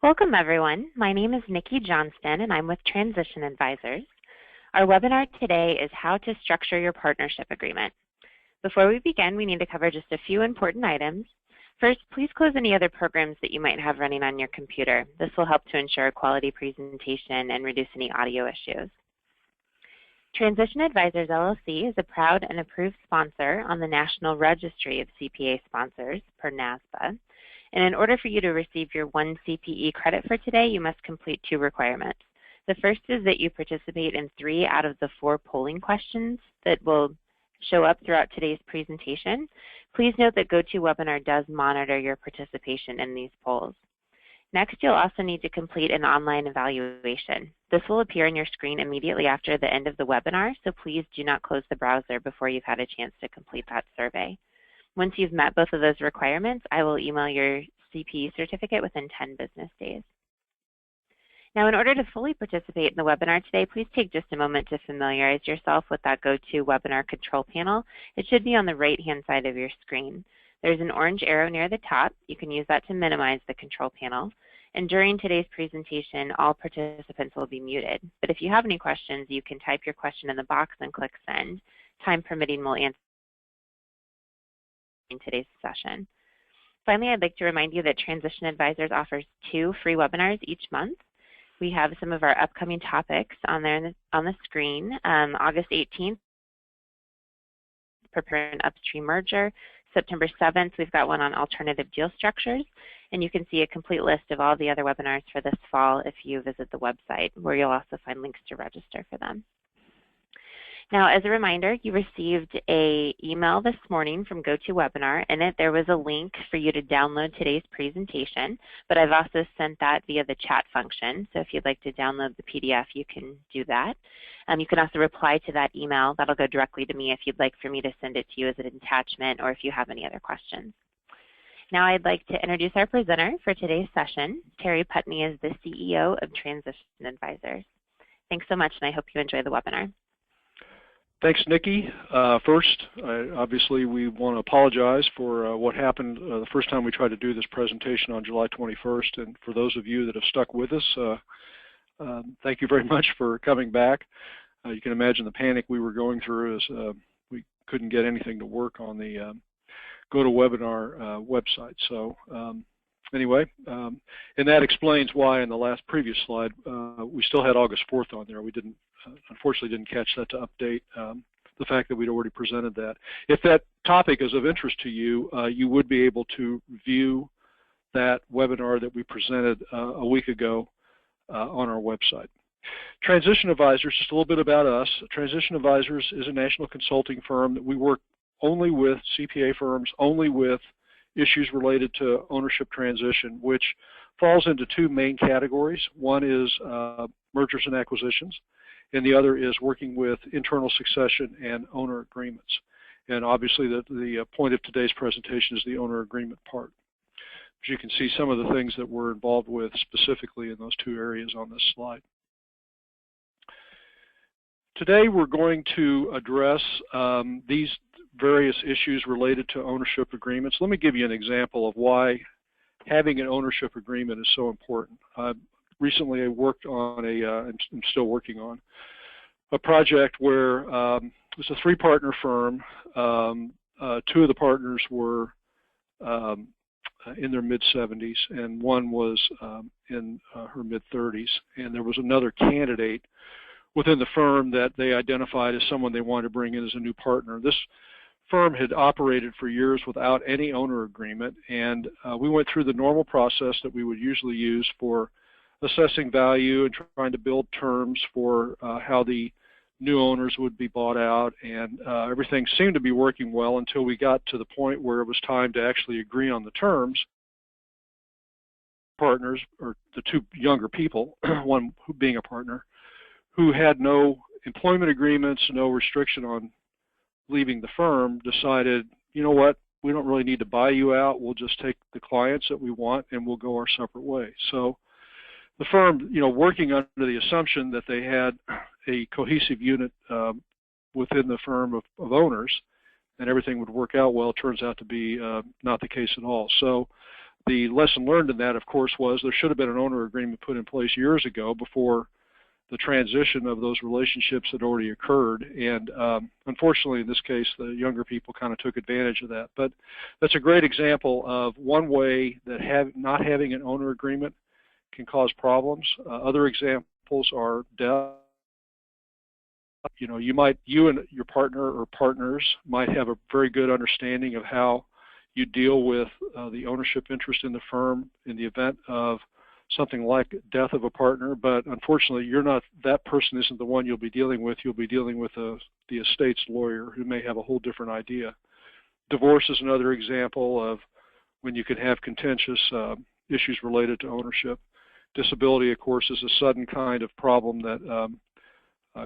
Welcome, everyone. My name is Nikki Johnston, and I'm with Transition Advisors. Our webinar today is how to structure your partnership agreement. Before we begin, we need to cover just a few important items. First, please close any other programs that you might have running on your computer. This will help to ensure a quality presentation and reduce any audio issues. Transition Advisors, LLC is a proud and approved sponsor on the National Registry of CPA Sponsors, per NASBA. And in order for you to receive your 1 CPE credit for today, you must complete 2 requirements. The first is that you participate in 3 out of the 4 polling questions that will show up throughout today's presentation. Please note that GoToWebinar does monitor your participation in these polls. Next, you'll also need to complete an online evaluation. This will appear on your screen immediately after the end of the webinar, so please do not close the browser before you've had a chance to complete that survey. Once you've met both of those requirements, I will email your CPE certificate within 10 business days. Now, in order to fully participate in the webinar today, please take just a moment to familiarize yourself with that GoToWebinar control panel. It should be on the right-hand side of your screen. There's an orange arrow near the top. You can use that to minimize the control panel. And during today's presentation, all participants will be muted. But if you have any questions, you can type your question in the box and click send. Time permitting, we'll answer in today's session. Finally, I'd like to remind you that Transition Advisors offers 2 free webinars each month. We have some of our upcoming topics on there on the screen. August 18th, prepare an upstream merger. September 7th, we've got one on alternative deal structures. And you can see a complete list of all the other webinars for this fall if you visit the website, where you'll also find links to register for them. Now, as a reminder, you received an email this morning from GoToWebinar. In it, there was a link for you to download today's presentation, but I've also sent that via the chat function. So if you'd like to download the PDF, you can do that. You can also reply to that email. That'll go directly to me if you'd like for me to send it to you as an attachment or if you have any other questions. Now I'd like to introduce our presenter for today's session. Terry Putney is the CEO of Transition Advisors. Thanks so much, and I hope you enjoy the webinar. Thanks, Nikki. First, obviously, we want to apologize for what happened the first time we tried to do this presentation on July 21st. And for those of you that have stuck with us, thank you very much for coming back. You can imagine the panic we were going through as we couldn't get anything to work on the GoToWebinar website. So anyway, and that explains why in the previous slide, we still had August 4th on there. We unfortunately didn't catch that to update the fact that we'd already presented that. If that topic is of interest to you, you would be able to view that webinar that we presented a week ago on our website. Transition Advisors, just a little bit about us. Transition Advisors is a national consulting firm that we work only with CPA firms, only with issues related to ownership transition, which falls into 2 main categories. One is mergers and acquisitions, and the other is working with internal succession and owner agreements. And obviously the point of today's presentation is the owner agreement part. As you can see, some of the things that we're involved with specifically in those 2 areas on this slide. Today we're going to address these various issues related to ownership agreements. Let me give you an example of why having an ownership agreement is so important. Recently I worked on and I'm still working on, a project where it was a 3-partner firm. 2 of the partners were in their mid-70s and one was in her mid-30s, and there was another candidate within the firm that they identified as someone they wanted to bring in as a new partner. This firm had operated for years without any owner agreement, and we went through the normal process that we would usually use for assessing value and trying to build terms for how the new owners would be bought out, and everything seemed to be working well until we got to the point where it was time to actually agree on the terms. Partners, or the 2 younger people, one being a partner, who had no employment agreements, no restriction on leaving the firm, decided, you know what, we don't really need to buy you out. We'll just take the clients that we want and we'll go our separate ways. So the firm, working under the assumption that they had a cohesive unit within the firm of owners and everything would work out well, turns out to be not the case at all. So The lesson learned in that, of course, was there should have been an owner agreement put in place years ago before the transition of those relationships had already occurred. And unfortunately, in this case, the younger people kind of took advantage of that. But that's a great example of one way that not having an owner agreement can cause problems. Other examples are death. You know, you and your partner or partners might have a very good understanding of how you deal with the ownership interest in the firm in the event of something like death of a partner, but unfortunately that person isn't the one you'll be dealing with. You'll be dealing with the estate's lawyer who may have a whole different idea. Divorce is another example of when you can have contentious issues related to ownership. Disability, of course, is a sudden kind of problem that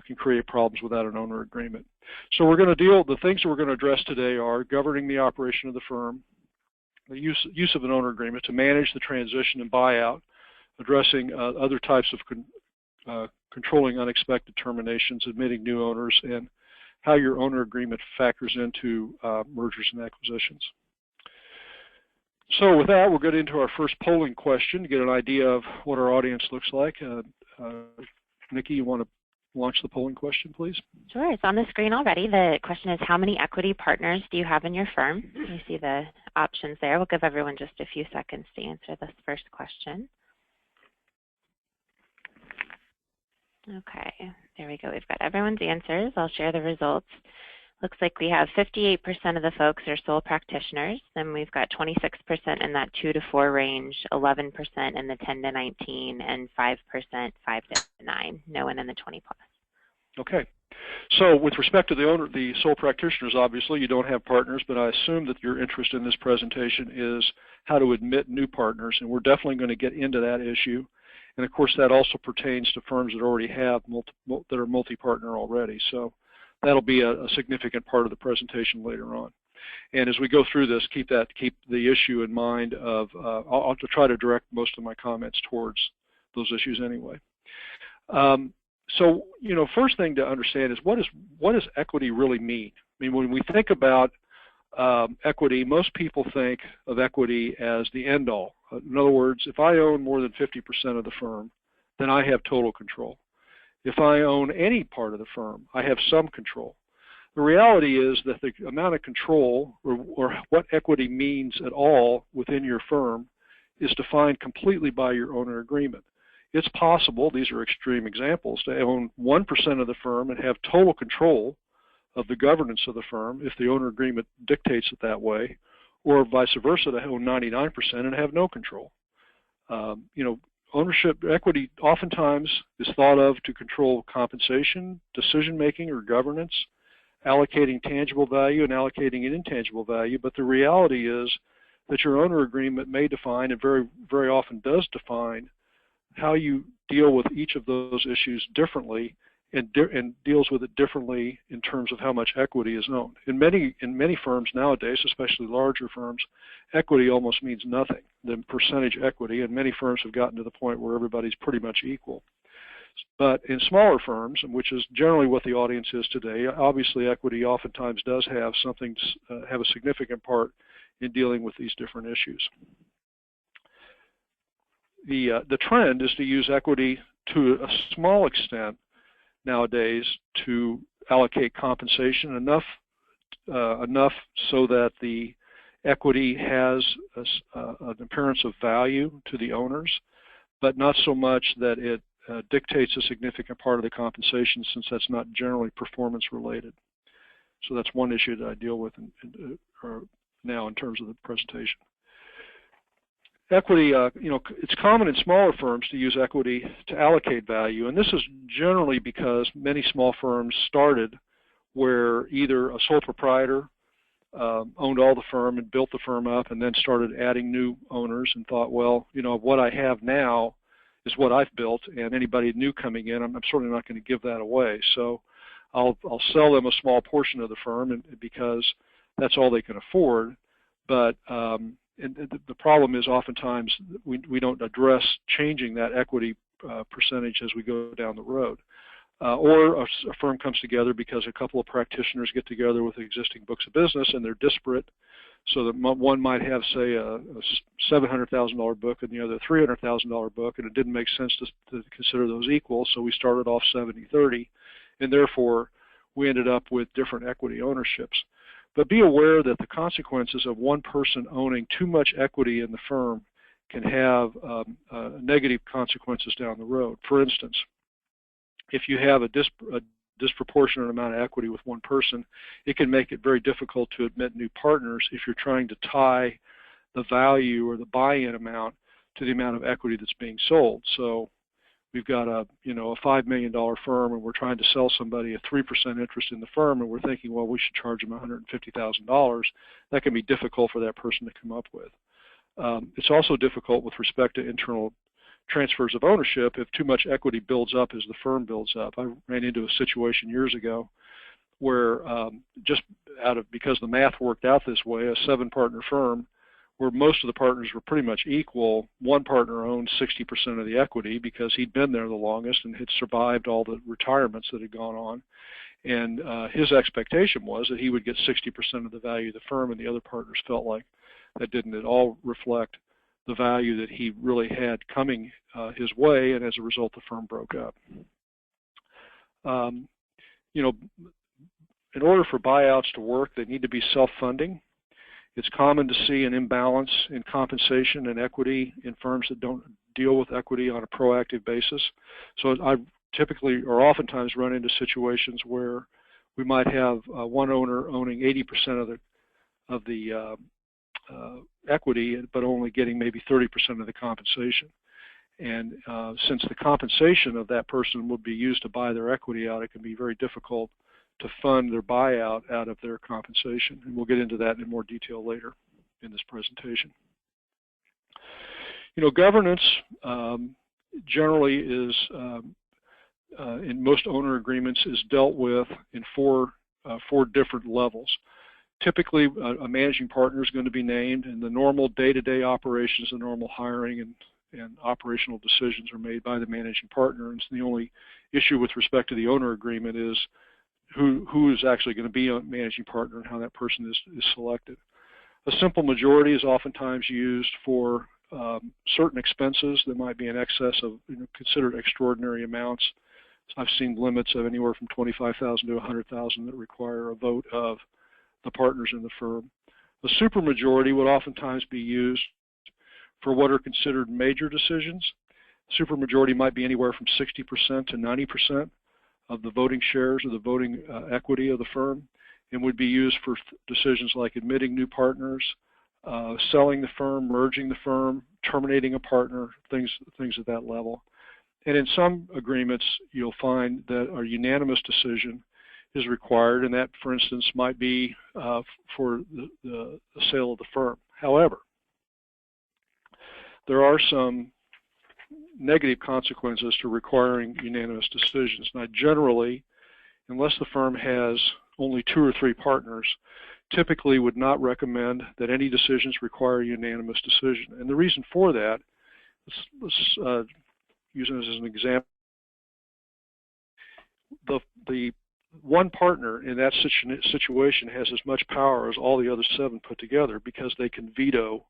can create problems without an owner agreement. So the things that we're going to address today are governing the operation of the firm, the use of an owner agreement to manage the transition and buyout, addressing other types of controlling unexpected terminations, admitting new owners, and how your owner agreement factors into mergers and acquisitions. So with that, we'll get into our first polling question to get an idea of what our audience looks like. Nikki, you want to launch the polling question, please? Sure. It's on the screen already. The question is, how many equity partners do you have in your firm? You see the options there. We'll give everyone just a few seconds to answer this first question. Okay, there we go. We've got everyone's answers. I'll share the results. Looks like we have 58% of the folks are sole practitioners. Then we've got 26% in that 2 to 4 range, 11% in the 10 to 19, and 5% 5 to 9. No one in the 20 plus. Okay. So with respect to the sole practitioners, obviously you don't have partners, but I assume that your interest in this presentation is how to admit new partners, and we're definitely going to get into that issue. And of course, that also pertains to firms that already have that are multi-partner already. So that'll be a significant part of the presentation later on. And as we go through this, keep the issue in mind of, I'll try to direct most of my comments towards those issues anyway. So, you know, first thing to understand is what does equity really mean? I mean, when we think about equity, most people think of equity as the end all. In other words, if I own more than 50% of the firm, then I have total control. If I own any part of the firm, I have some control. The reality is that the amount of control or what equity means at all within your firm is defined completely by your owner agreement. It's possible, these are extreme examples, to own 1% of the firm and have total control of the governance of the firm if the owner agreement dictates it that way, or vice versa, to own 99% and have no control. You know, ownership equity oftentimes is thought of to control compensation, decision-making, or governance, allocating tangible value and allocating an intangible value, but the reality is that your owner agreement may define, and very, very often does define, how you deal with each of those issues differently and deals with it differently in terms of how much equity is owned. In many firms nowadays, especially larger firms, equity almost means nothing, the percentage equity, and many firms have gotten to the point where everybody's pretty much equal. But in smaller firms, which is generally what the audience is today, obviously equity oftentimes does have have a significant part in dealing with these different issues. The trend is to use equity to a small extent nowadays to allocate compensation enough so that the equity has an appearance of value to the owners, but not so much that it dictates a significant part of the compensation, since that's not generally performance related. So that's one issue that I deal with now in terms of the presentation. Equity, you know, it's common in smaller firms to use equity to allocate value, and this is generally because many small firms started where either a sole proprietor owned all the firm and built the firm up, and then started adding new owners and thought, well, you know, what I have now is what I've built, and anybody new coming in, I'm certainly not going to give that away. So I'll sell them a small portion of the firm, because that's all they can afford. But and the problem is oftentimes we don't address changing that equity percentage as we go down the road. Or a firm comes together because a couple of practitioners get together with existing books of business and they're disparate, So that one might have, say, a $700,000 book and the other $300,000 book, and it didn't make sense to consider those equal, so we started off 70-30, and therefore we ended up with different equity ownerships. But be aware that the consequences of one person owning too much equity in the firm can have negative consequences down the road. For instance, if you have a disproportionate amount of equity with one person, it can make it very difficult to admit new partners if you're trying to tie the value or the buy-in amount to the amount of equity that's being sold. So we've got a $5 million firm, and we're trying to sell somebody a 3% interest in the firm, and we're thinking, well, we should charge them $150,000. That can be difficult for that person to come up with. It's also difficult with respect to internal transfers of ownership if too much equity builds up as the firm builds up. I ran into a situation years ago where because the math worked out this way, a 7-partner firm where most of the partners were pretty much equal, one partner owned 60% of the equity because he'd been there the longest and had survived all the retirements that had gone on. And his expectation was that he would get 60% of the value of the firm, and the other partners felt like that didn't at all reflect the value that he really had coming his way, and as a result the firm broke up. In order for buyouts to work, they need to be self-funding. It's common to see an imbalance in compensation and equity in firms that don't deal with equity on a proactive basis. So I typically or oftentimes run into situations where we might have one owner owning 80% of the equity, but only getting maybe 30% of the compensation. And since the compensation of that person would be used to buy their equity out, it can be very difficult to fund their buyout out of their compensation. And we'll get into that in more detail later in this presentation. Governance generally is, in most owner agreements, is dealt with in four different levels. Typically, a managing partner is going to be named, and the normal day-to-day operations, the normal hiring and operational decisions are made by the managing partner. And so the only issue with respect to the owner agreement is who is actually going to be a managing partner and how that person is selected. A simple majority is oftentimes used for certain expenses that might be in excess of considered extraordinary amounts. So I've seen limits of anywhere from $25,000 to $100,000 that require a vote of the partners in the firm. A supermajority would oftentimes be used for what are considered major decisions. Supermajority might be anywhere from 60% to 90% of the voting shares or the voting equity of the firm, and would be used for decisions like admitting new partners, selling the firm, merging the firm, terminating a partner, things at that level. And in some agreements, you'll find that a unanimous decision is required, and that, for instance, might be for the sale of the firm. However, there are some negative consequences to requiring unanimous decisions. Now, generally, unless the firm has only 2 or 3 partners, typically would not recommend that any decisions require a unanimous decision. And the reason for that, let's use it as an example. The one partner in that situation has as much power as all the other 7 put together, because they can veto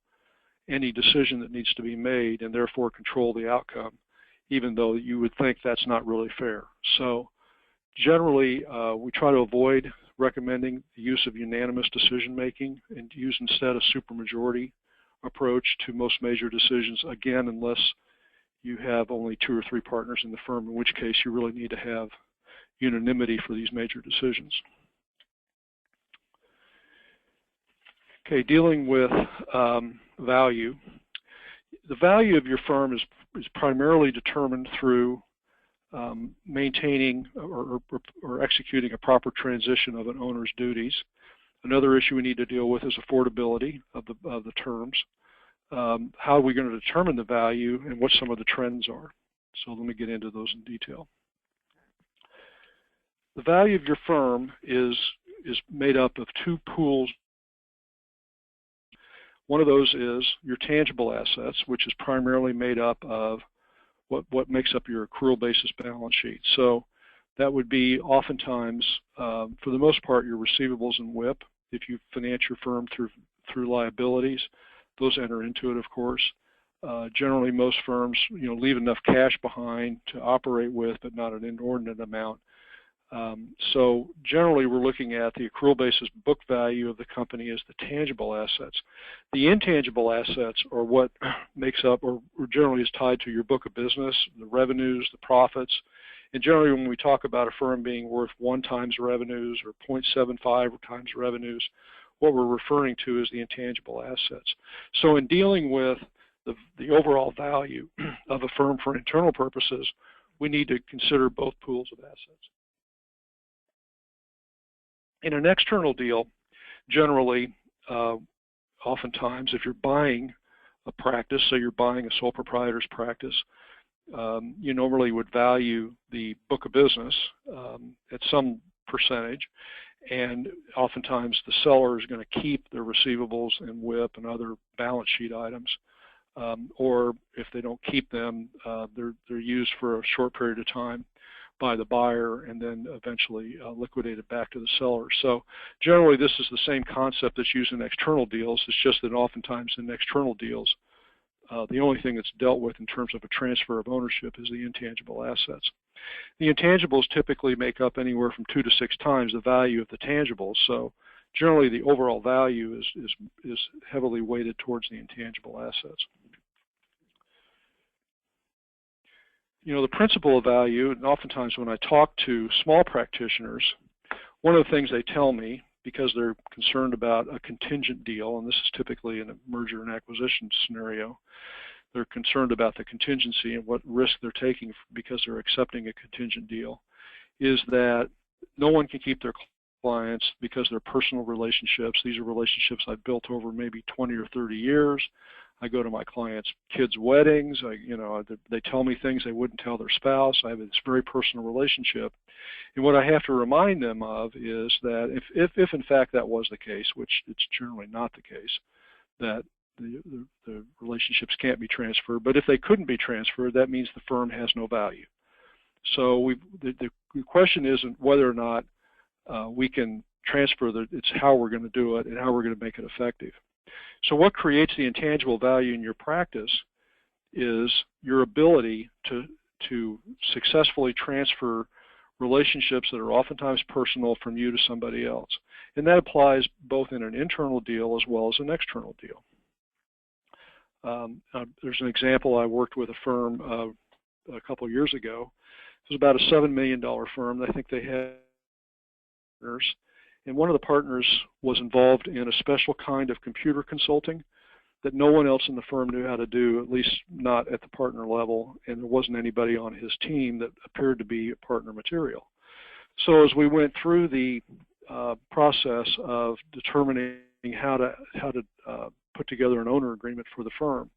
any decision that needs to be made and therefore control the outcome, even though you would think that's not really fair. So generally, we try to avoid recommending the use of unanimous decision making and use instead a supermajority approach to most major decisions, again, unless you have only 2 or 3 partners in the firm, in which case you really need to have unanimity for these major decisions. Okay, dealing with value. The value of your firm is primarily determined through maintaining or executing a proper transition of an owner's duties. Another issue we need to deal with is affordability of the terms. How are we going to determine the value and what some of the trends are? So let me get into those in detail. The value of your firm is made up of 2 pools. One of those is your tangible assets, which is primarily made up of what makes up your accrual basis balance sheet. So that would be oftentimes, for the most part, your receivables and WIP, if you finance your firm through through liabilities. Those enter into it, of course. Generally, most firms, leave enough cash behind to operate with, but not an inordinate amount. So generally, we're looking at the accrual basis book value of the company as the tangible assets. The intangible assets are what makes up, or generally is tied to your book of business, the revenues, the profits. And generally, when we talk about a firm being worth 1 times revenues or 0.75 times revenues, what we're referring to is the intangible assets. So in dealing with the overall value of a firm for internal purposes, we need to consider both pools of assets. In an external deal, generally, oftentimes, if you're buying a practice, so you're buying a sole proprietor's practice, you normally would value the book of business at some percentage, and oftentimes the seller is going to keep their receivables and WIP and other balance sheet items, or if they don't keep them, they're used for a short period of time by the buyer and then eventually liquidated back to the seller. So generally this is the same concept that's used in external deals. It's just that oftentimes in external deals, the only thing that's dealt with in terms of a transfer of ownership is the intangible assets. The intangibles typically make up anywhere from 2 to 6 times the value of the tangibles. So generally the overall value is heavily weighted towards the intangible assets. The principle of value, and oftentimes when I talk to small practitioners, one of the things they tell me, because they're concerned about a contingent deal, and this is typically in a merger and acquisition scenario, they're concerned about the contingency and what risk they're taking because they're accepting a contingent deal, is that no one can keep their clients because they're personal relationships. These are relationships I've built over maybe 20 or 30 years. I go to my clients' kids' weddings. They tell me things they wouldn't tell their spouse. I have this very personal relationship. And what I have to remind them of is that if in fact that was the case, which it's generally not the case, that the relationships can't be transferred. But if they couldn't be transferred, that means the firm has no value. So the question isn't whether or not we can transfer, it's how we're going to do it and how we're going to make it effective. So what creates the intangible value in your practice is your ability to successfully transfer relationships that are oftentimes personal from you to somebody else. And that applies both in an internal deal as well as an external deal. There's an example. I worked with a firm a couple of years ago. It was about a $7 million firm. I think they had partners. And one of the partners was involved in a special kind of computer consulting that no one else in the firm knew how to do, at least not at the partner level, and there wasn't anybody on his team that appeared to be partner material. So as we went through the process of determining how to put together an owner agreement for the firm,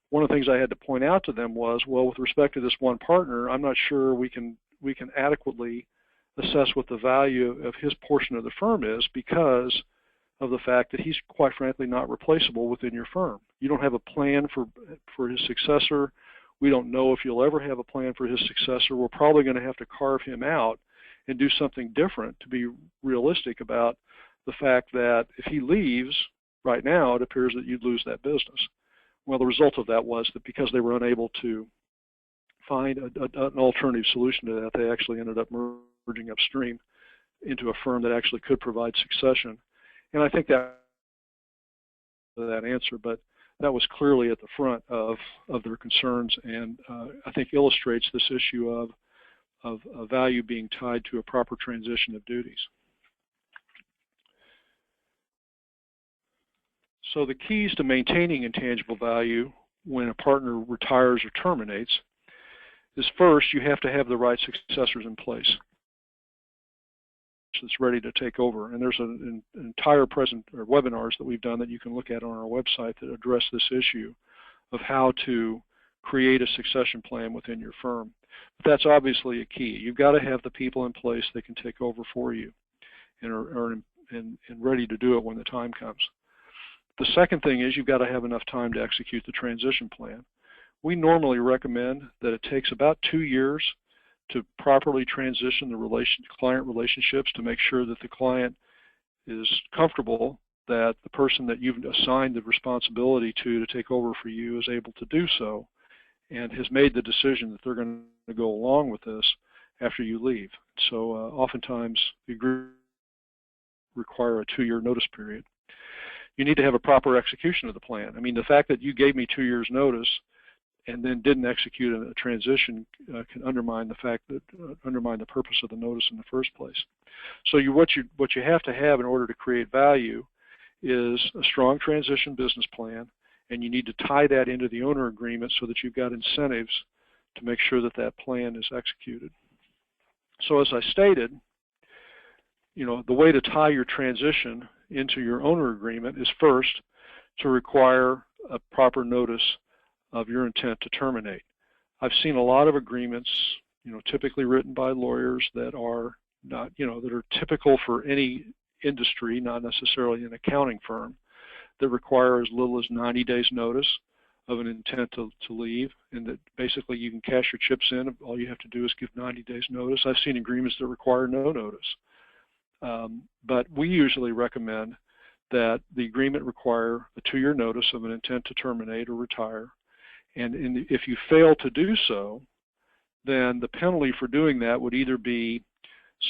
one of the things I had to point out to them was, well, with respect to this one partner, I'm not sure we can adequately assess what the value of his portion of the firm is because of the fact that he's quite frankly not replaceable within your firm. You don't have a plan for his successor. We don't know if you'll ever have a plan for his successor. We're probably going to have to carve him out and do something different to be realistic about the fact that if he leaves right now, it appears that you'd lose that business. Well, the result of that was that because they were unable to find an alternative solution to that, they actually ended up merging upstream into a firm that actually could provide succession. And I think that answer, but that was clearly at the front of their concerns, and I think illustrates this issue of value being tied to a proper transition of duties. So the keys to maintaining intangible value when a partner retires or terminates is, first, you have to have the right successors in place that's ready to take over. And there's an entire webinars that we've done that you can look at on our website that address this issue of how to create a succession plan within your firm. But that's obviously a key. You've got to have the people in place that can take over for you and are ready to do it when the time comes. The second thing is you've got to have enough time to execute the transition plan. We normally recommend that it takes about 2 years to properly transition the client relationships to make sure that the client is comfortable that the person that you've assigned the responsibility to take over for you is able to do so and has made the decision that they're going to go along with this after you leave. So oftentimes the agreement require a 2-year notice period. You need to have a proper execution of the plan. I mean, the fact that you gave me 2 years notice and then didn't execute a transition can undermine the fact that undermine the purpose of the notice in the first place. So what you have to have in order to create value is a strong transition business plan, and you need to tie that into the owner agreement so that you've got incentives to make sure that that plan is executed. So as I stated, the way to tie your transition into your owner agreement is first to require a proper notice of your intent to terminate. I've seen a lot of agreements, typically written by lawyers that are not, that are typical for any industry, not necessarily an accounting firm, that require as little as 90 days notice of an intent to leave, and that basically you can cash your chips in. All you have to do is give 90 days notice. I've seen agreements that require no notice. But we usually recommend that the agreement require a 2-year notice of an intent to terminate or retire. And if you fail to do so, then the penalty for doing that would either be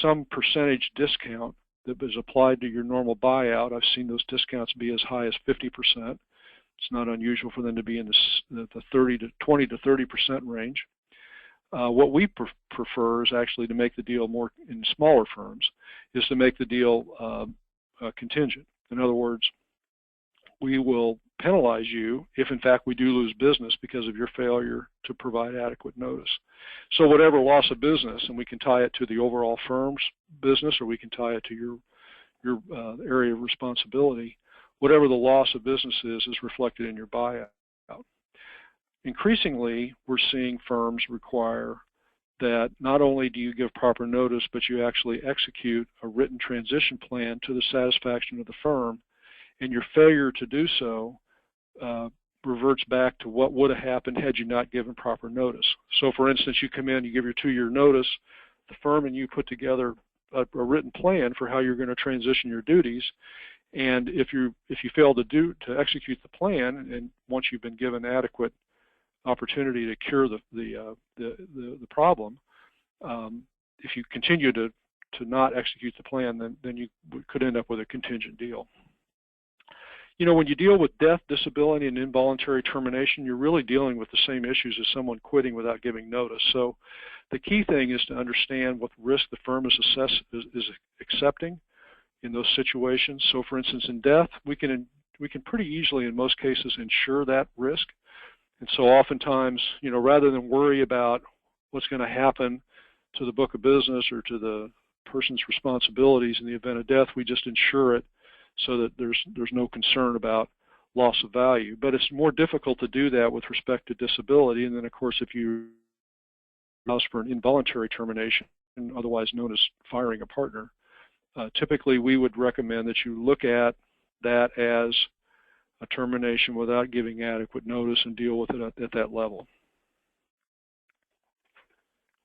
some percentage discount that is applied to your normal buyout. I've seen those discounts be as high as 50%. It's not unusual for them to be in the 20 to 30% range. What we prefer is actually to make the deal more, in smaller firms, is to make the deal contingent. In other words, we will penalize you if in fact we do lose business because of your failure to provide adequate notice. So whatever loss of business, and we can tie it to the overall firm's business or we can tie it to your area of responsibility, whatever the loss of business is reflected in your buyout. Increasingly, we're seeing firms require that not only do you give proper notice, but you actually execute a written transition plan to the satisfaction of the firm, and your failure to do so reverts back to what would have happened had you not given proper notice. So for instance, you come in, you give your 2-year notice, the firm and you put together a written plan for how you're going to transition your duties, and if you fail to execute the plan, and once you've been given adequate opportunity to cure the problem, if you continue to not execute the plan, then you could end up with a contingent deal. When you deal with death, disability, and involuntary termination, you're really dealing with the same issues as someone quitting without giving notice. So the key thing is to understand what risk the firm is accepting in those situations. So for instance, in death, we can pretty easily, in most cases, insure that risk. And so oftentimes, rather than worry about what's going to happen to the book of business or to the person's responsibilities in the event of death, we just insure it so that there's no concern about loss of value. But it's more difficult to do that with respect to disability. And then, of course, if you allows for an involuntary termination, otherwise known as firing a partner, typically we would recommend that you look at that as a termination without giving adequate notice and deal with it at that level.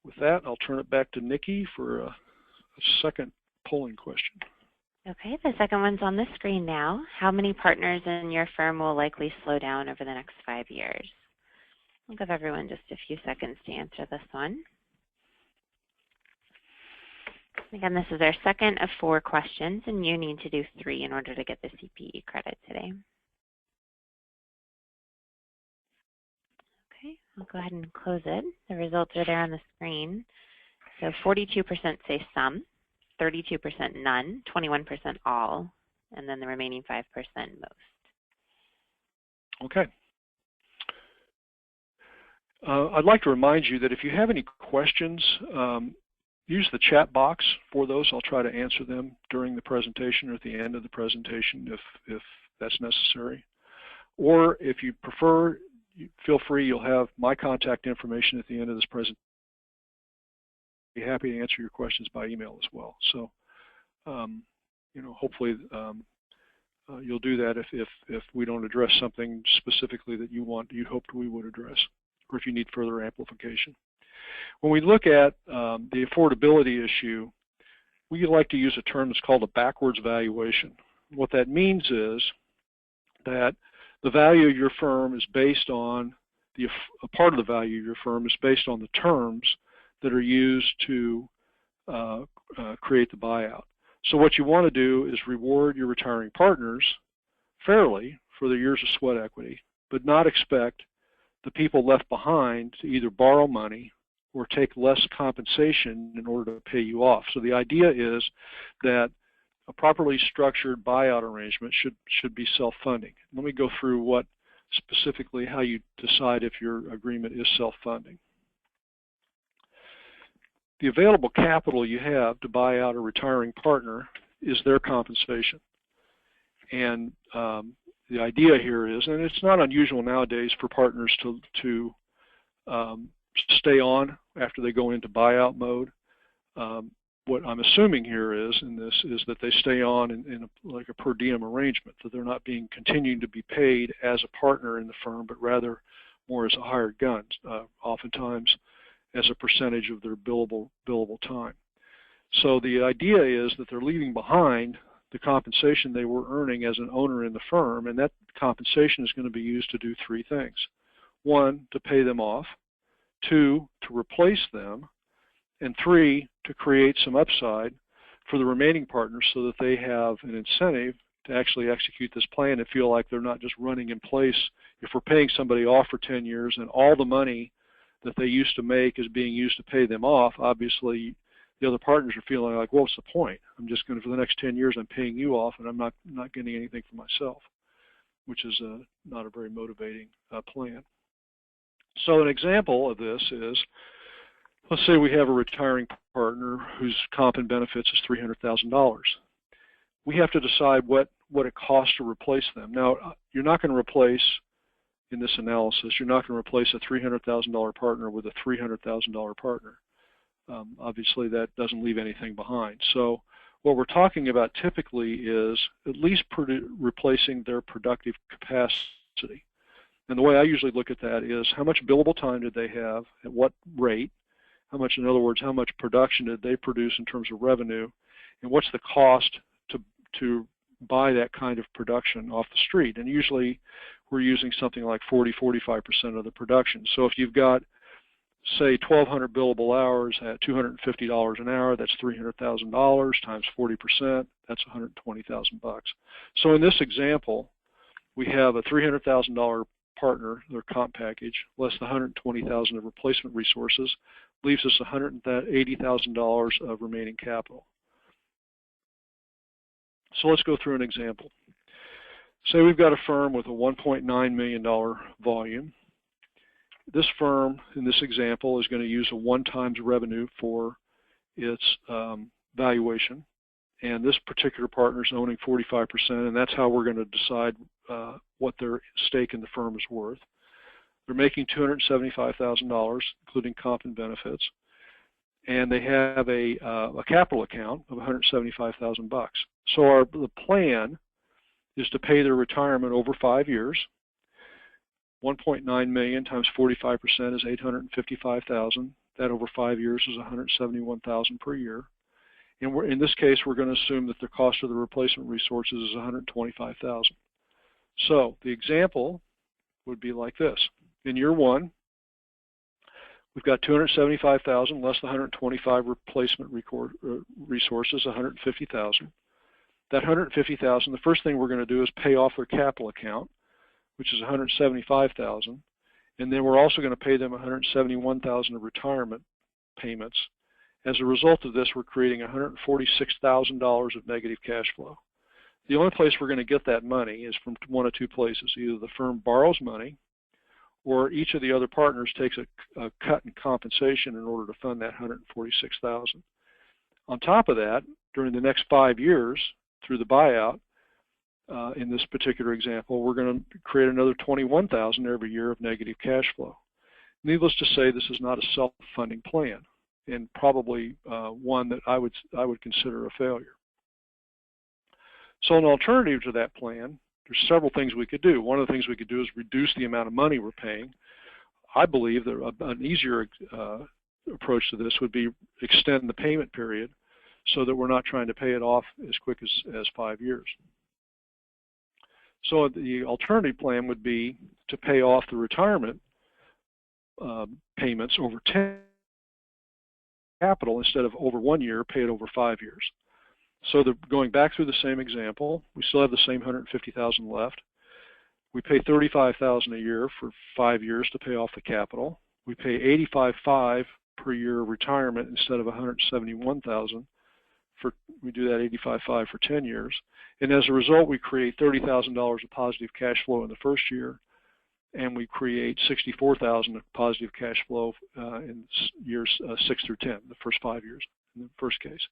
With that, I'll turn it back to Nikki for a second polling question. Okay, the second one's on the screen now. How many partners in your firm will likely slow down over the next 5 years? I'll give everyone just a few seconds to answer this one. Again, this is our second of 4 questions, and you need to do 3 in order to get the CPE credit today. Okay, I'll go ahead and close it. The results are there on the screen. So 42% say some, 32% none, 21% all, and then the remaining 5% most. Okay. I'd like to remind you that if you have any questions, use the chat box for those. I'll try to answer them during the presentation or at the end of the presentation if that's necessary. Or if you prefer, feel free, you'll have my contact information at the end of this presentation. I'd be happy to answer your questions by email as well. So, hopefully you'll do that if we don't address something specifically that you hoped we would address, or if you need further amplification. When we look at the affordability issue, we like to use a term that's called a backwards valuation. What that means is that the value of your firm is based on a part of the value of your firm is based on the terms that are used to create the buyout. So what you want to do is reward your retiring partners fairly for their years of sweat equity, but not expect the people left behind to either borrow money or take less compensation in order to pay you off. So the idea is that a properly structured buyout arrangement should be self-funding. Let me go through specifically how you decide if your agreement is self-funding. The available capital you have to buy out a retiring partner is their compensation. And the idea here is, and it's not unusual nowadays for partners to stay on after they go into buyout mode. What I'm assuming here is that they stay on in like a per diem arrangement, that they're not continuing to be paid as a partner in the firm, but rather more as a hired gun, oftentimes as a percentage of their billable time. So the idea is that they're leaving behind the compensation they were earning as an owner in the firm, and that compensation is going to be used to do three things. One, to pay them off. Two, to replace them. And three, to create some upside for the remaining partners so that they have an incentive to actually execute this plan and feel like they're not just running in place. If we're paying somebody off for 10 years and all the money that they used to make is being used to pay them off, obviously the other partners are feeling like, well, what's the point? I'm just going to, for the next 10 years, I'm paying you off and I'm not getting anything for myself, which is not a very motivating plan. So an example of this is, let's say we have a retiring partner whose comp and benefits is $300,000. We have to decide what it costs to replace them. Now, you're not going to replace, in this analysis, you're not going to replace a $300,000 partner with a $300,000 partner. Obviously, that doesn't leave anything behind. So what we're talking about typically is at least replacing their productive capacity. And the way I usually look at that is how much billable time did they have, at what rate, how much, in other words, how much production did they produce in terms of revenue, and what's the cost to buy that kind of production off the street. And usually we're using something like 40–45% of the production. So if you've got, say, 1,200 billable hours at $250 an hour, that's $300,000 times 40%, that's $120,000. So in this example, we have a $300,000 partner, their comp package, less the $120,000 of replacement resources, leaves us $180,000 of remaining capital. So let's go through an example. Say we've got a firm with a $1.9 million volume. This firm, in this example, is going to use a 1x revenue for its valuation. And this particular partner is owning 45%, and that's how we're going to decide what their stake in the firm is worth. They're making $275,000, including comp and benefits, and they have a capital account of $175,000. So the plan is to pay their retirement over 5 years. 1.9 million times 45% is $855,000. That over 5 years is $171,000 per year. And in this case, we're going to assume that the cost of the replacement resources is $125,000. So the example would be like this. In year one, we've got $275,000 less the $125,000 replacement resources, $150,000. That $150,000, the first thing we're going to do is pay off their capital account, which is $175,000, and then we're also going to pay them $171,000 of retirement payments. As a result of this, we're creating $146,000 of negative cash flow. The only place we're going to get that money is from one of two places. Either the firm borrows money, or each of the other partners takes a cut in compensation in order to fund that $146,000. On top of that, during the next 5 years, through the buyout, in this particular example, we're going to create another $21,000 every year of negative cash flow. Needless to say, this is not a self-funding plan, and probably one that I would consider a failure. So an alternative to that plan, there's several things we could do. One of the things we could do is reduce the amount of money we're paying. I believe that an easier approach to this would be extend the payment period so that we're not trying to pay it off as quick as 5 years. So the alternative plan would be to pay off the retirement payments over 10 capital instead of over 1 year, pay it over 5 years. So going back through the same example, we still have the same $150,000 left. We pay $35,000 a year for 5 years to pay off the capital. We pay $85,500 per year retirement instead of $171,000. We do that $85,500 for 10 years. And as a result, we create $30,000 of positive cash flow in the first year, and we create $64,000 of positive cash flow in years 6 through 10, the first 5 years in the first case.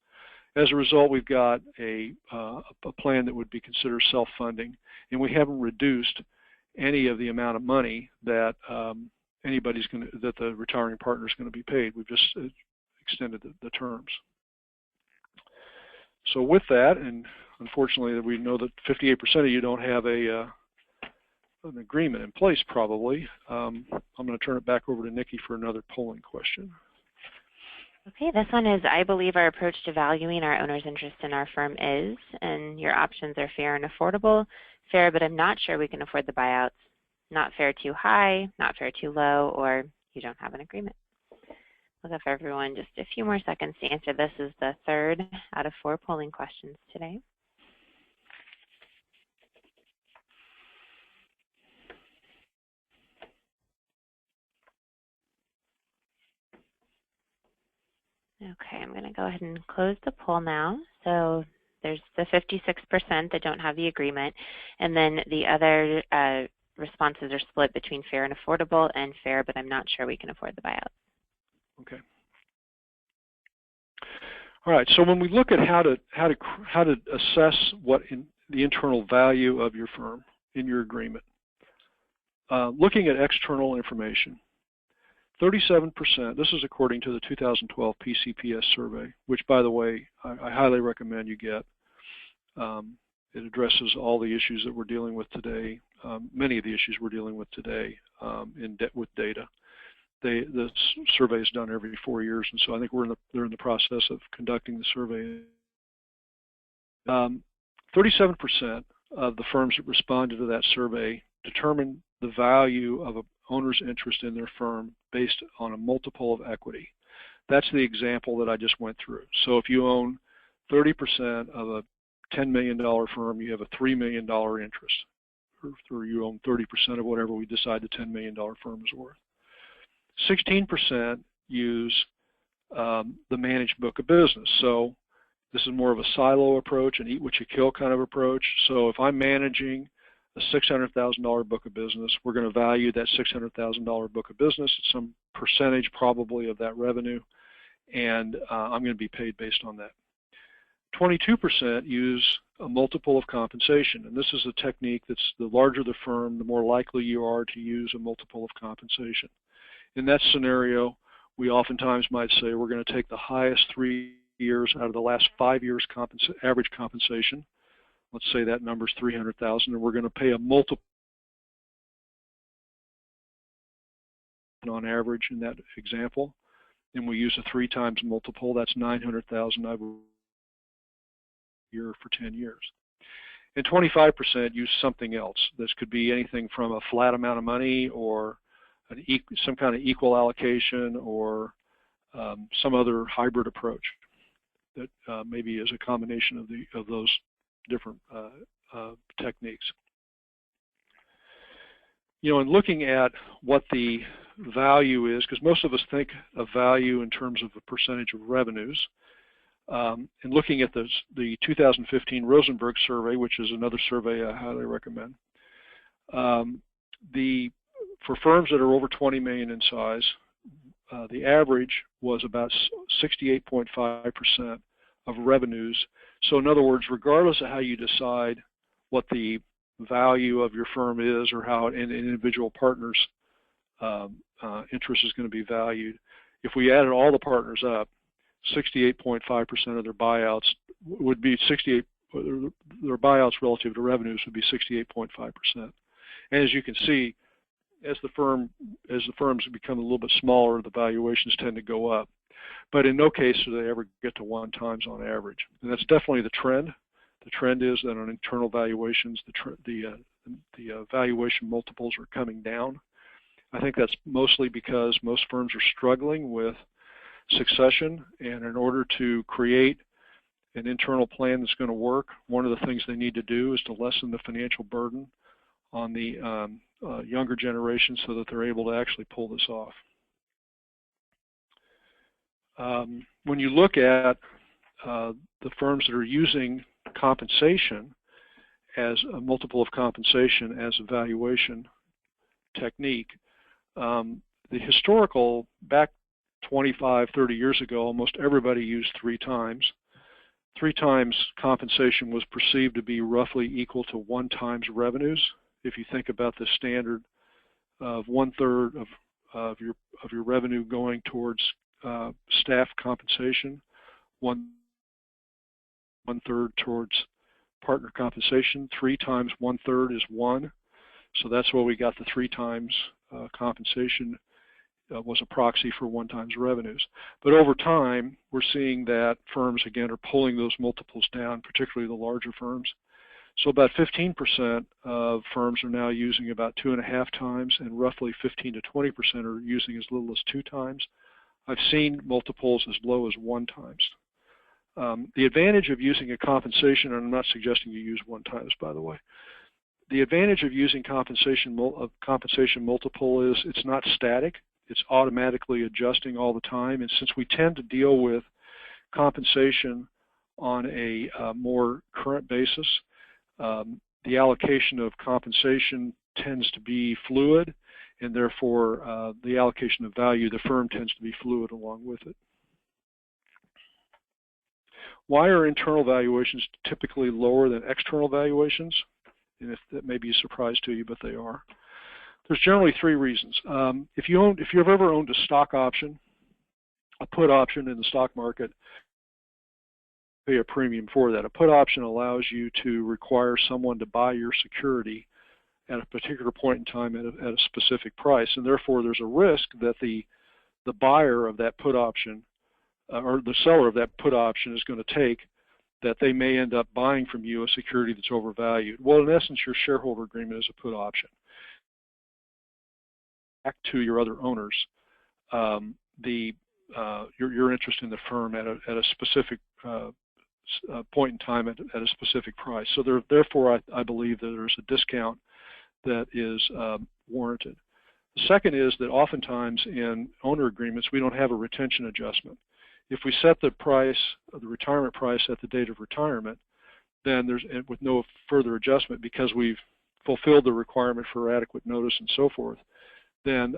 As a result, we've got a plan that would be considered self-funding, and we haven't reduced any of the amount of money that that the retiring partner is going to be paid. We've just extended the terms. So with that, and unfortunately we know that 58% of you don't have an agreement in place probably, I'm going to turn it back over to Nikki for another polling question. Okay, this one is, I believe our approach to valuing our owner's interest in our firm is, and your options are fair and affordable. Fair, but I'm not sure we can afford the buyouts. Not fair too high, not fair too low, or you don't have an agreement. We'll give everyone just a few more seconds to answer. This is the 3rd out of 4 polling questions today. Okay, I'm going to go ahead and close the poll now. So there's the 56% that don't have the agreement, and then the other responses are split between fair and affordable and fair, but I'm not sure we can afford the buyout. Okay. All right. So when we look at how to assess the internal value of your firm in your agreement, looking at external information, 37%. This is according to the 2012 PCPS survey, which, by the way, I highly recommend you get. It addresses all the issues that we're dealing with today, many of the issues we're dealing with today with data. The survey is done every 4 years, and so I think they're in the process of conducting the survey. 37% of the firms that responded to that survey determined the value of an owner's interest in their firm based on a multiple of equity. That's the example that I just went through. So if you own 30% of a $10 million firm, you have a $3 million interest, or you own 30% of whatever we decide the $10 million firm is worth. 16% use the managed book of business. So this is more of a silo approach, an eat what you kill kind of approach. So if I'm managing a $600,000 book of business, we're going to value that $600,000 book of business at some percentage probably of that revenue, and I'm going to be paid based on that. 22% use a multiple of compensation, and this is a technique that's the larger the firm, the more likely you are to use a multiple of compensation. In that scenario, we oftentimes might say we're going to take the highest 3 years out of the last 5 years average compensation. Let's say that number is $300,000, and we're going to pay a multiple on average in that example, and we use a 3 times multiple. That's $900,000 a year for 10 years. And 25% use something else. This could be anything from a flat amount of money or some kind of equal allocation or some other hybrid approach that maybe is a combination of those different techniques. You know, in looking at what the value is, because most of us think of value in terms of a percentage of revenues, and looking at the 2015 Rosenberg survey, which is another survey I highly recommend, for firms that are over 20 million in size, the average was about 68.5% of revenues. So in other words, regardless of how you decide what the value of your firm is or how an individual partner's interest is going to be valued, if we added all the partners up, 68.5% of their buyouts would be their buyouts relative to revenues would be 68.5%. And as you can see, as the firms become a little bit smaller, the valuations tend to go up. But in no case do they ever get to 1 times on average. And that's definitely the trend. The trend is that on internal valuations, the the valuation multiples are coming down. I think that's mostly because most firms are struggling with succession, and in order to create an internal plan that's going to work, one of the things they need to do is to lessen the financial burden on the younger generation so that they're able to actually pull this off. When you look at the firms that are using compensation as a multiple of compensation as a valuation technique, the historical, back 25, 30 years ago, almost everybody used 3 times. 3 times compensation was perceived to be roughly equal to 1 times revenues. If you think about the standard of 1/3 of your revenue going towards staff compensation, 1/3 towards partner compensation. 3 times 1/3 is 1. So that's why we got the 3 times compensation was a proxy for 1 times revenues. But over time, we're seeing that firms, again, are pulling those multiples down, particularly the larger firms. So about 15% of firms are now using about 2.5 times, and roughly 15 to 20% are using as little as 2 times. I've seen multiples as low as 1 times. The advantage of using a compensation, and I'm not suggesting you use 1 times, by the way. The advantage of using compensation multiple is it's not static. It's automatically adjusting all the time. And since we tend to deal with compensation on a more current basis, the allocation of compensation tends to be fluid, and therefore the allocation of value, the firm tends to be fluid along with it. Why are internal valuations typically lower than external valuations? And if that may be a surprise to you, but they are. There's generally 3 reasons. If you've ever owned a stock option, a put option in the stock market, pay a premium for that. A put option allows you to require someone to buy your security at a particular point in time at a specific price, and therefore there's a risk that the buyer of that put option or the seller of that put option is going to take, that they may end up buying from you a security that's overvalued. Well, in essence, your shareholder agreement is a put option. Back to your other owners, your interest in the firm at a specific point in time at a specific price. So therefore, I believe that there's a discount that is warranted. The second is that oftentimes in owner agreements, we don't have a retention adjustment. If we set the price, the retirement price at the date of retirement, then there's, with no further adjustment because we've fulfilled the requirement for adequate notice and so forth, then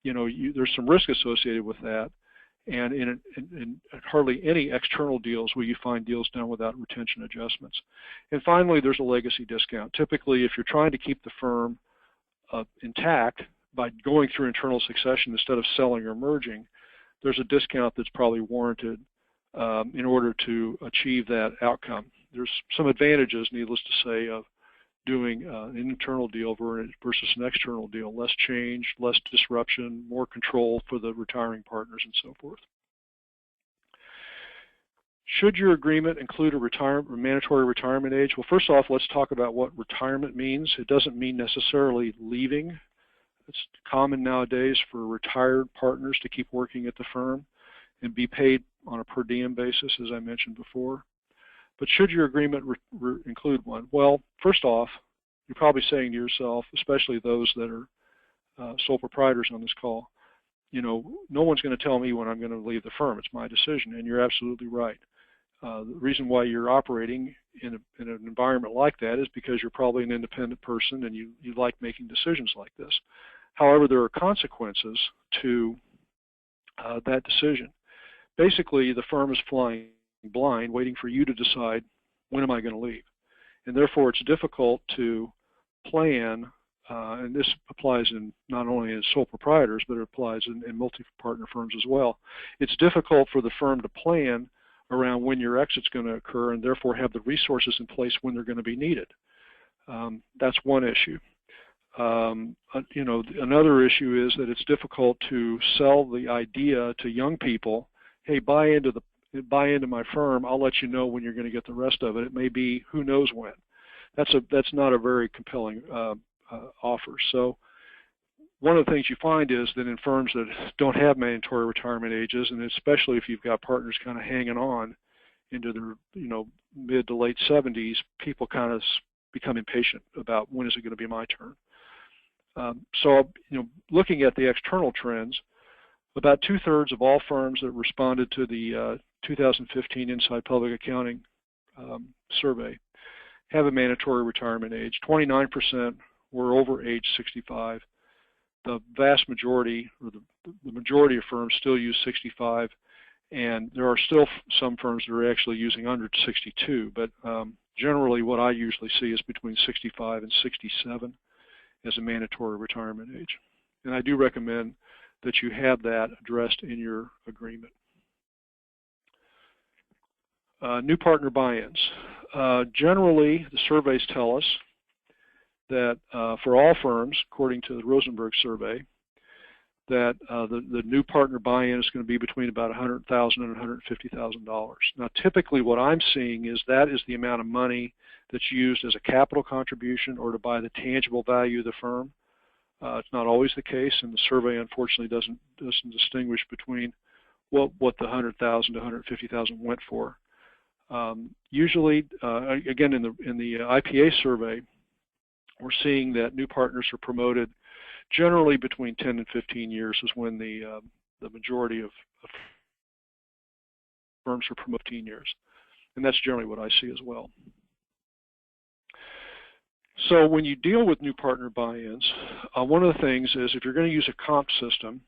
there's some risk associated with that. And in hardly any external deals will you find deals done without retention adjustments. And finally, there's a legacy discount. Typically, if you're trying to keep the firm intact by going through internal succession instead of selling or merging, there's a discount that's probably warranted in order to achieve that outcome. There's some advantages, needless to say, of doing an internal deal versus an external deal. Less change, less disruption, more control for the retiring partners, and so forth. Should your agreement include a mandatory retirement age? Well, first off, let's talk about what retirement means. It doesn't mean necessarily leaving. It's common nowadays for retired partners to keep working at the firm and be paid on a per diem basis, as I mentioned before. But should your agreement include one? Well, first off, you're probably saying to yourself, especially those that are sole proprietors on this call, no one's going to tell me when I'm going to leave the firm. It's my decision, and you're absolutely right. The reason why you're operating in an environment like that is because you're probably an independent person and you like making decisions like this. However, there are consequences to that decision. Basically, the firm is flying blind, waiting for you to decide, when am I going to leave? And therefore, it's difficult to plan, and this applies in not only in sole proprietors, but it applies in multi-partner firms as well. It's difficult for the firm to plan around when your exit's going to occur and therefore have the resources in place when they're going to be needed. That's one issue. Another issue is that it's difficult to sell the idea to young people, hey, buy into my firm, I'll let you know when you're going to get the rest of it. It may be who knows when. that's not a very compelling offer. So one of the things you find is that in firms that don't have mandatory retirement ages, and especially if you've got partners kind of hanging on into their mid to late 70s, people kind of become impatient about when is it going to be my turn. So looking at the external trends, about 2/3 of all firms that responded to the 2015 Inside Public Accounting survey have a mandatory retirement age. 29% were over age 65. The vast majority, or the majority of firms still use 65, and there are still some firms that are actually using under 62, but generally what I usually see is between 65 and 67 as a mandatory retirement age. And I do recommend that you have that addressed in your agreement. New partner buy-ins. Generally, the surveys tell us that for all firms, according to the Rosenberg survey, that the new partner buy-in is going to be between about $100,000 and $150,000. Now, typically what I'm seeing is that is the amount of money that's used as a capital contribution or to buy the tangible value of the firm. It's not always the case, and the survey unfortunately doesn't distinguish between what the $100,000 to $150,000 went for. Usually, again, in the IPA survey, we're seeing that new partners are promoted generally between 10 and 15 years is when the majority of firms are promoted 15 years. And that's generally what I see as well. So when you deal with new partner buy-ins, one of the things is if you're going to use a comp system,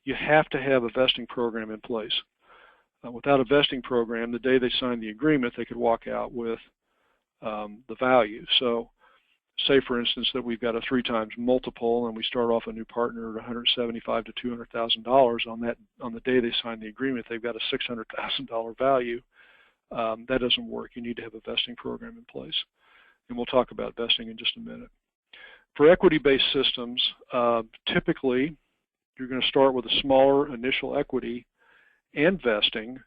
you have to have a vesting program in place. Without a vesting program, the day they sign the agreement, they could walk out with the value. So say, for instance, that we've got a 3x multiple and we start off a new partner at $175,000 to $200,000. On the day they sign the agreement, they've got a $600,000 value. That doesn't work. You need to have a vesting program in place. And we'll talk about vesting in just a minute. For equity-based systems, typically you're going to start with a smaller initial equity and vesting,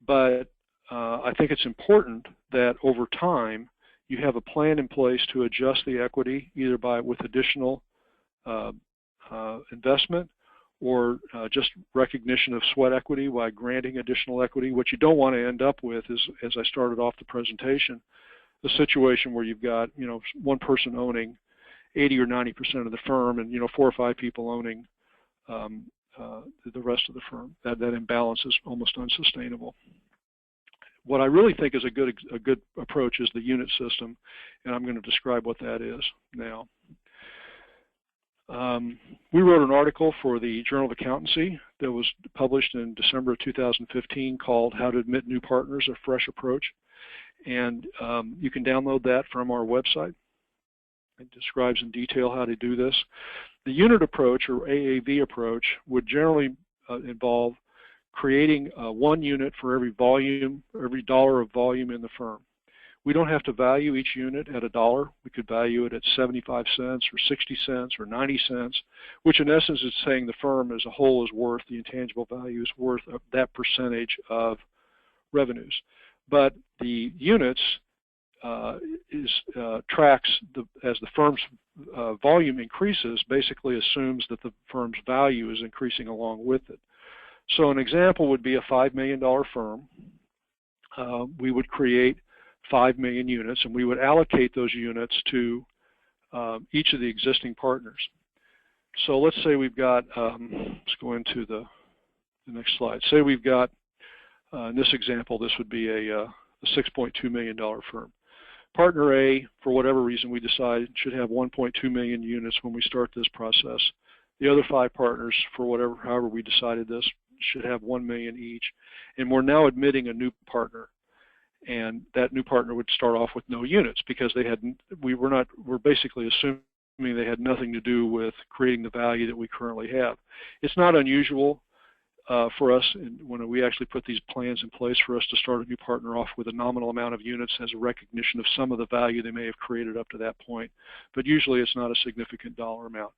but I think it's important that over time you have a plan in place to adjust the equity either with additional investment or just recognition of sweat equity by granting additional equity. What you don't want to end up with is, as I started off the presentation, a situation where you've got one person owning 80 or 90% of the firm and 4 or 5 people owning the rest of the firm. That imbalance is almost unsustainable. What I really think is a good approach is the unit system, and I'm going to describe what that is now. We wrote an article for the Journal of Accountancy that was published in December of 2015 called How to Admit New Partners, A Fresh Approach. And you can download that from our website. It describes in detail how to do this. The unit approach, or AAV approach, would generally involve creating one unit for every dollar of volume in the firm. We don't have to value each unit at $1. We could value it at 75 cents or 60 cents or 90 cents, which in essence is saying the firm as a whole is worth, the intangible value is worth that percentage of revenues. But the units tracks as the firm's volume increases, basically assumes that the firm's value is increasing along with it. So an example would be a $5 million firm. We would create 5 million units, and we would allocate those units to each of the existing partners. So let's say we've got, let's go into the next slide. Say we've got, in this example, this would be a $6.2 million firm. Partner A, for whatever reason we decide, should have 1.2 million units when we start this process. The other 5 partners, for however we decided this, should have 1 million each. And we're now admitting a new partner. And that new partner would start off with no units because we're basically assuming they had nothing to do with creating the value that we currently have. It's not unusual for us when we actually put these plans in place for us to start a new partner off with a nominal amount of units as a recognition of some of the value they may have created up to that point. But usually it's not a significant dollar amount.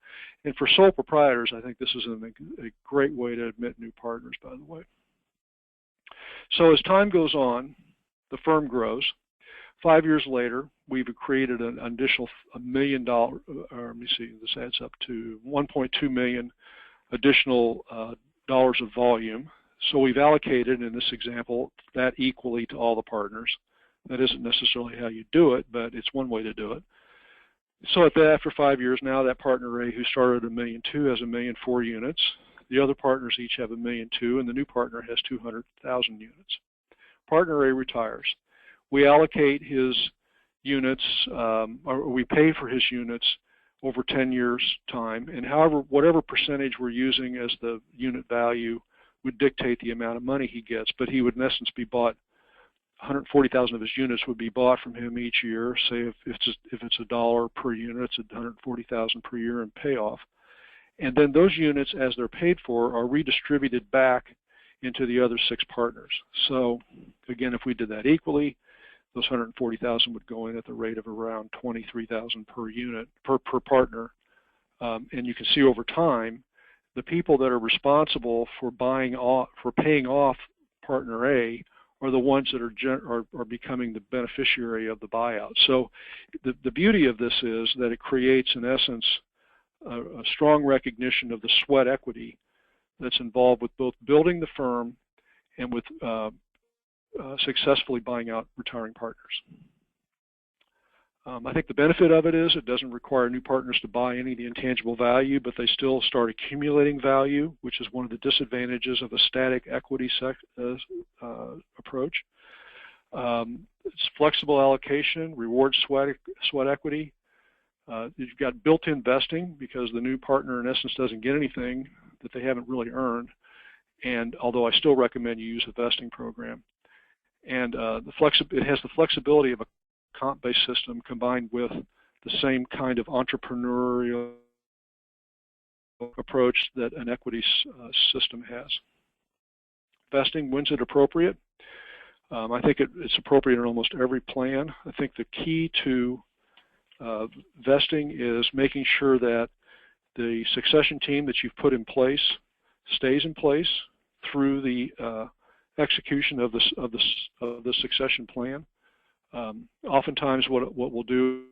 And for sole proprietors, I think this is a great way to admit new partners, by the way. So as time goes on, the firm grows. 5 years later, we've created an additional $1 million, or let me see, this adds up to 1.2 million additional dollars of volume. So we've allocated, in this example, that equally to all the partners. That isn't necessarily how you do it, but it's one way to do it. So after 5 years now, that partner A who started at $1.2 million has 1.4 million units. The other partners each have 1.2 million, and the new partner has 200,000 units. Partner A retires. We allocate his units, or we pay for his units over 10 years' time, and whatever percentage we're using as the unit value would dictate the amount of money he gets, but he would in essence be bought, 140,000 of his units would be bought from him each year. Say if it's $1 per unit, it's 140,000 per year in payoff. And then those units, as they're paid for, are redistributed back into the other 6 partners. So again, if we did that equally, those 140,000 would go in at the rate of around 23,000 per unit, per partner. And you can see over time, the people that are responsible for paying off partner A are the ones that are becoming the beneficiary of the buyout. So the beauty of this is that it creates, in essence, a strong recognition of the sweat equity that's involved with both building the firm and with successfully buying out retiring partners. I think the benefit of it is it doesn't require new partners to buy any of the intangible value, but they still start accumulating value, which is one of the disadvantages of a static equity approach. It's flexible allocation, rewards sweat equity. You've got built-in vesting because the new partner, in essence, doesn't get anything that they haven't really earned. And although I still recommend you use a vesting program. And it has the flexibility of a comp-based system combined with the same kind of entrepreneurial approach that an equity system has. Vesting, when's it appropriate? I think it's appropriate in almost every plan. I think the key to vesting is making sure that the succession team that you've put in place stays in place through the execution of the succession plan. Oftentimes, what we'll do,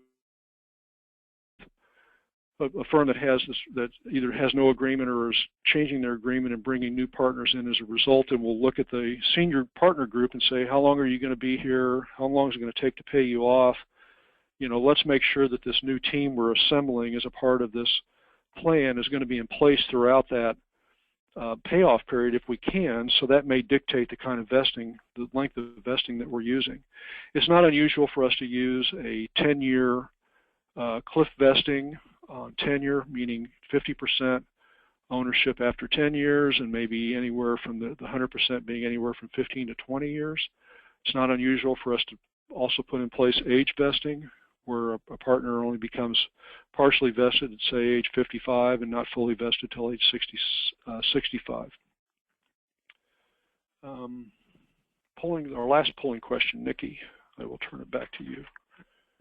a firm that either has no agreement or is changing their agreement and bringing new partners in as a result, and we'll look at the senior partner group and say, how long are you going to be here? How long is it going to take to pay you off? You know, let's make sure that this new team we're assembling as a part of this plan is going to be in place throughout that payoff period if we can, so that may dictate the kind of vesting, the length of vesting that we're using. It's not unusual for us to use a 10-year cliff vesting on tenure, meaning 50% ownership after 10 years and maybe anywhere from the 100% being anywhere from 15 to 20 years. It's not unusual for us to also put in place age vesting, where a partner only becomes partially vested at, say, age 55 and not fully vested till age 65. Our last polling question, Nikki, I will turn it back to you.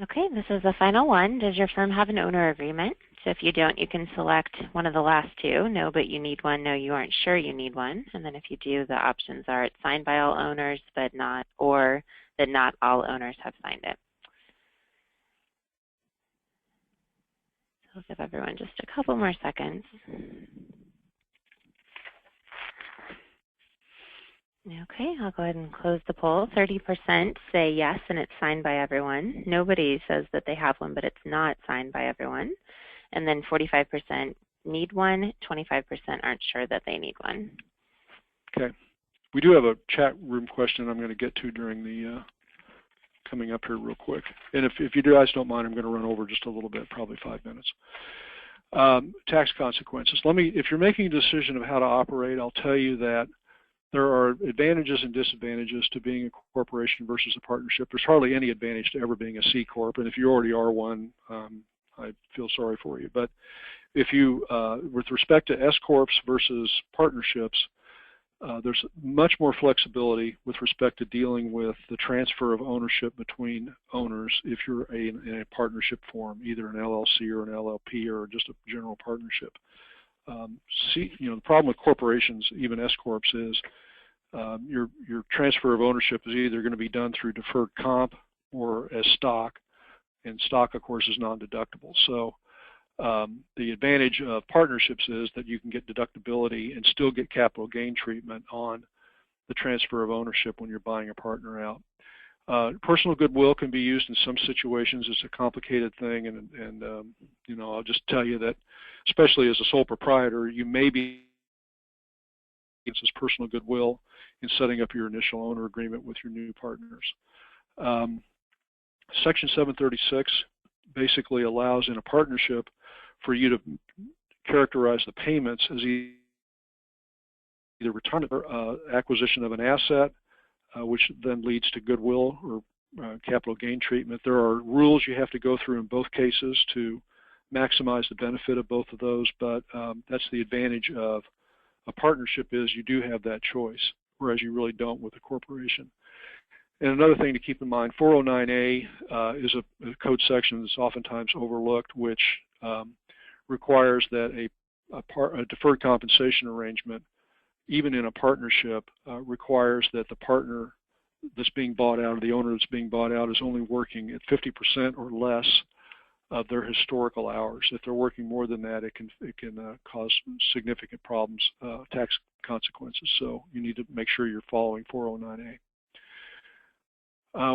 Okay, this is the final one. Does your firm have an owner agreement? So if you don't, you can select one of the last two. No, but you need one. No, you aren't sure you need one. And then if you do, the options are it's signed by all owners, but not, or that not all owners have signed it. I'll give everyone just a couple more seconds. Okay, I'll go ahead and close the poll. 30% say yes, and it's signed by everyone. Nobody says that they have one, but it's not signed by everyone. And then 45% need one, 25% aren't sure that they need one. Okay. We do have a chat room question I'm going to get to during the coming up here real quick. And if you guys don't mind, I'm going to run over just a little bit, probably 5 minutes. Tax consequences. If you're making a decision of how to operate, I'll tell you that there are advantages and disadvantages to being a corporation versus a partnership. There's hardly any advantage to ever being a C Corp, and if you already are one, I feel sorry for you. But if you, with respect to S Corps versus partnerships, there's much more flexibility with respect to dealing with the transfer of ownership between owners if you're in a partnership form, either an LLC or an LLP or just a general partnership. The problem with corporations, even S Corps, is your transfer of ownership is either going to be done through deferred comp or as stock, and stock, of course, is non-deductible. So the advantage of partnerships is that you can get deductibility and still get capital gain treatment on the transfer of ownership when you're buying a partner out. Personal goodwill can be used in some situations. It's a complicated thing, and you know, I'll just tell you that, especially as a sole proprietor, you may be using personal goodwill in setting up your initial owner agreement with your new partners. Section 736 basically allows in a partnership for you to characterize the payments as either return or acquisition of an asset, which then leads to goodwill or capital gain treatment. There are rules you have to go through in both cases to maximize the benefit of both of those, but that's the advantage of a partnership, is you do have that choice, whereas you really don't with a corporation. And another thing to keep in mind, 409A is a code section that's oftentimes overlooked, which requires that a deferred compensation arrangement, even in a partnership, requires that the partner that's being bought out, or the owner that's being bought out, is only working at 50% or less of their historical hours. If they're working more than that, it can cause significant problems, tax consequences. So you need to make sure you're following 409A.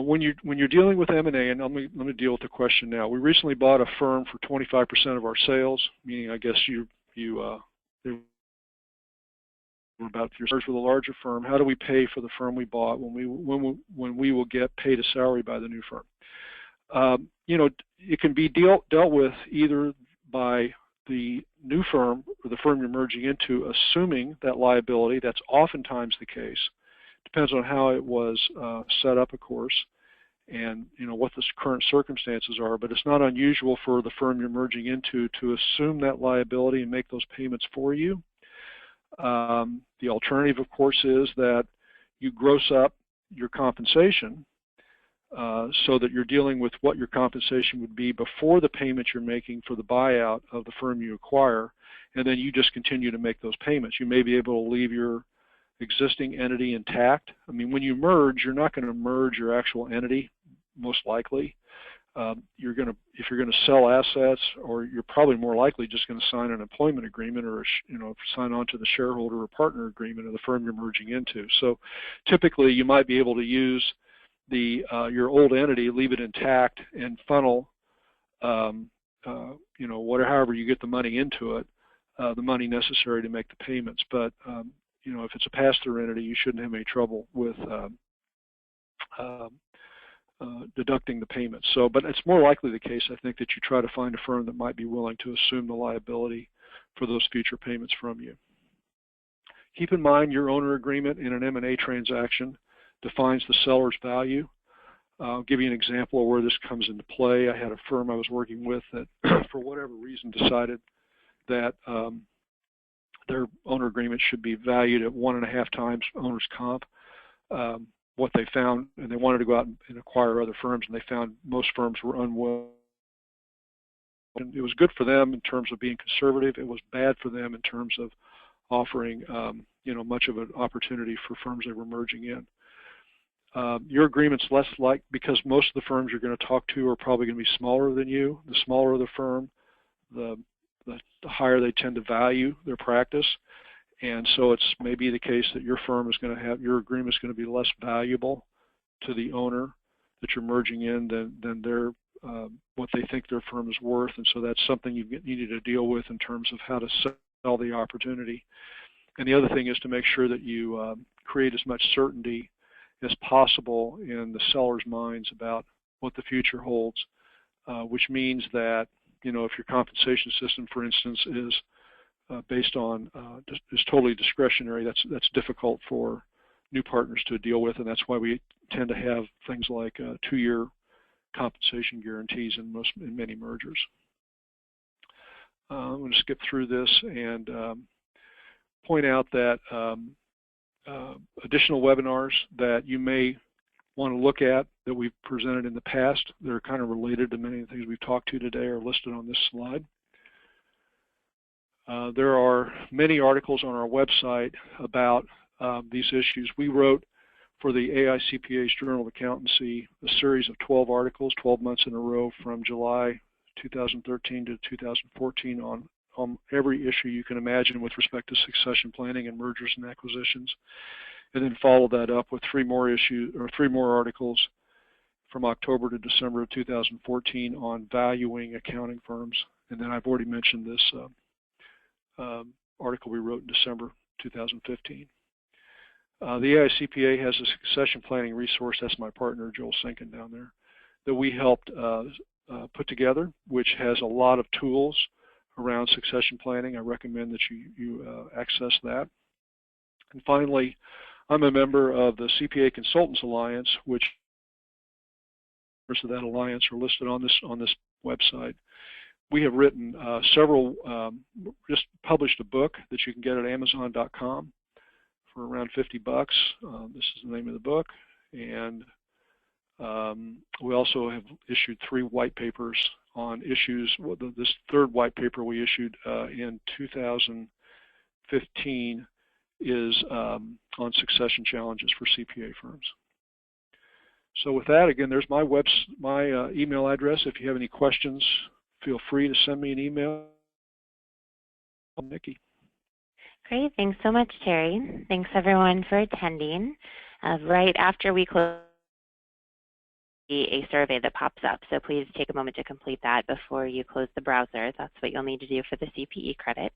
When you're dealing with M&A, and let me deal with the question now. We recently bought a firm for 25% of our sales, meaning I guess they were about your search with a larger firm. How do we pay for the firm we bought when we will get paid a salary by the new firm? You know, it can be dealt with either by the new firm or the firm you're merging into assuming that liability. That's oftentimes the case. Depends on how it was set up, of course, and you know what the current circumstances are. But it's not unusual for the firm you're merging into to assume that liability and make those payments for you. The alternative, of course, is that you gross up your compensation so that you're dealing with what your compensation would be before the payment you're making for the buyout of the firm you acquire, and then you just continue to make those payments. You may be able to leave your existing entity intact. I mean, when you merge, you're not going to merge your actual entity, most likely. If you're going to sell assets, or you're probably more likely just going to sign an employment agreement, or sign on to the shareholder or partner agreement of the firm you're merging into. So typically you might be able to use your old entity, leave it intact, and funnel however you get the money into it, the money necessary to make the payments. But if it's a pass-through entity, you shouldn't have any trouble with deducting the payments. But it's more likely the case, I think, that you try to find a firm that might be willing to assume the liability for those future payments from you. Keep in mind your owner agreement in an M&A transaction defines the seller's value. I'll give you an example of where this comes into play. I had a firm I was working with that, for whatever reason, decided that their owner agreement should be valued at 1.5 times owner's comp. What they found, and they wanted to go out and acquire other firms, and they found most firms were unwilling. And it was good for them in terms of being conservative. It was bad for them in terms of offering, much of an opportunity for firms they were merging in. Your agreement's less like, because most of the firms you're going to talk to are probably going to be smaller than you. The smaller the firm, the higher they tend to value their practice. And so it's maybe the case that your firm is going to have, your agreement is going to be less valuable to the owner that you're merging in than their what they think their firm is worth. And so that's something you need to deal with in terms of how to sell the opportunity. And the other thing is to make sure that you create as much certainty as possible in the seller's minds about what the future holds, which means that, if your compensation system, for instance, is based on is totally discretionary, that's difficult for new partners to deal with, and that's why we tend to have things like 2-year compensation guarantees in many mergers. I'm going to skip through this and point out that additional webinars that you may want to look at that we've presented in the past that are kind of related to many of the things we've talked to today are listed on this slide. There are many articles on our website about these issues. We wrote for the AICPA's Journal of Accountancy, a series of 12 articles, 12 months in a row from July 2013 to 2014 on every issue you can imagine with respect to succession planning and mergers and acquisitions, and then follow that up with three more articles from October to December of 2014 on valuing accounting firms. And then I've already mentioned this article we wrote in December 2015. The AICPA has a succession planning resource, that's my partner Joel Sinkin down there, that we helped put together, which has a lot of tools around succession planning. I recommend that you access that. And finally, I'm a member of the CPA Consultants Alliance, which members of that alliance are listed on this website. We have written just published a book that you can get at Amazon.com for around $50. This is the name of the book, and we also have issued 3 white papers on issues. This third white paper we issued in 2015 is on succession challenges for CPA firms. So with that, again, there's my email address. If you have any questions, feel free to send me an email. Nikki. Great. Thanks so much, Terry. Thanks, everyone, for attending. Right after we close, a survey that pops up, so please take a moment to complete that before you close the browser. That's what you'll need to do for the CPE credit.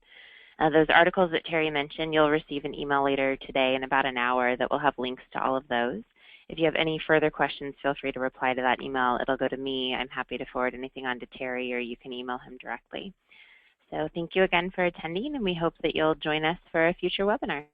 Those articles that Terry mentioned, you'll receive an email later today in about an hour that will have links to all of those. If you have any further questions, feel free to reply to that email. It'll go to me. I'm happy to forward anything on to Terry, or you can email him directly. So thank you again for attending, and we hope that you'll join us for a future webinar.